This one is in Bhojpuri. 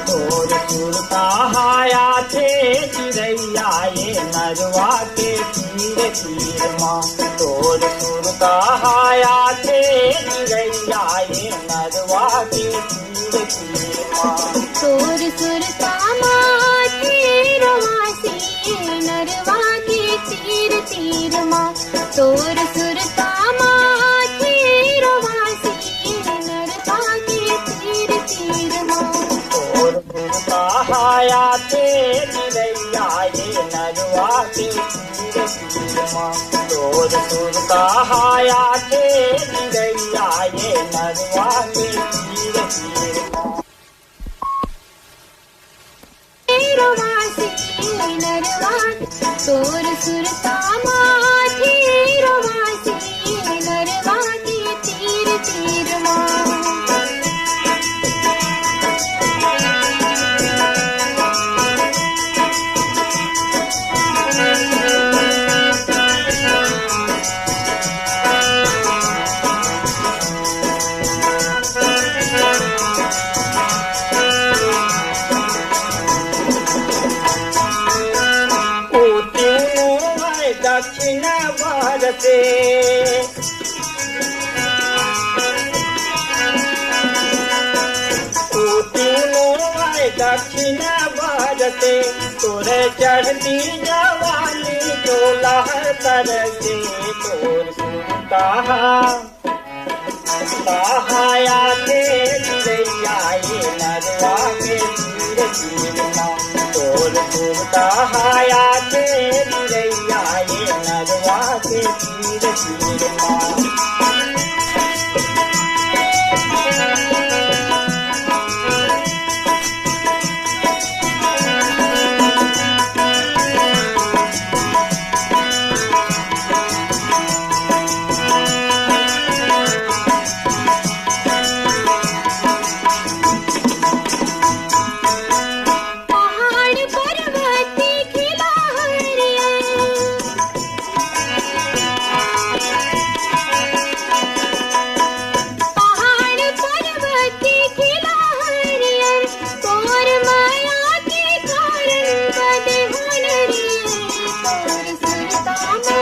तोर सुर कहाया थे चिड़ैया ये नरवा के तीर तीर माँ। तोर सुर कहाया थे चिड़ैया ये नरवा के तीर तीर माँ। तोर सुर कामा तीरवासी नरवा के तीर तीर माँ। तोर सुर कामा तीरवासी नरवा के तीर तीर माँ। तोर सुर कहाया थे चिड़ैया ये नरवा के तीर तीर माँ। तोर सुर कहाया थे चिड़ैया ये नरवा के तीर तीर माँ। तीरवासी नरवा तोर सुर कामा तीरवासी नरवा के तीर तीर माँ। दक्षिण भारते दक्षिण भारते तोरे चढ़ती जवानी जो लहर तरसे। तोर कहाया थे चिड़ैया ये नरवा के तीर तीर माँ। तोर सुर कहाया थे चिड़ैया ये नरवा के तीर तीर माँ। तोर सुर कामा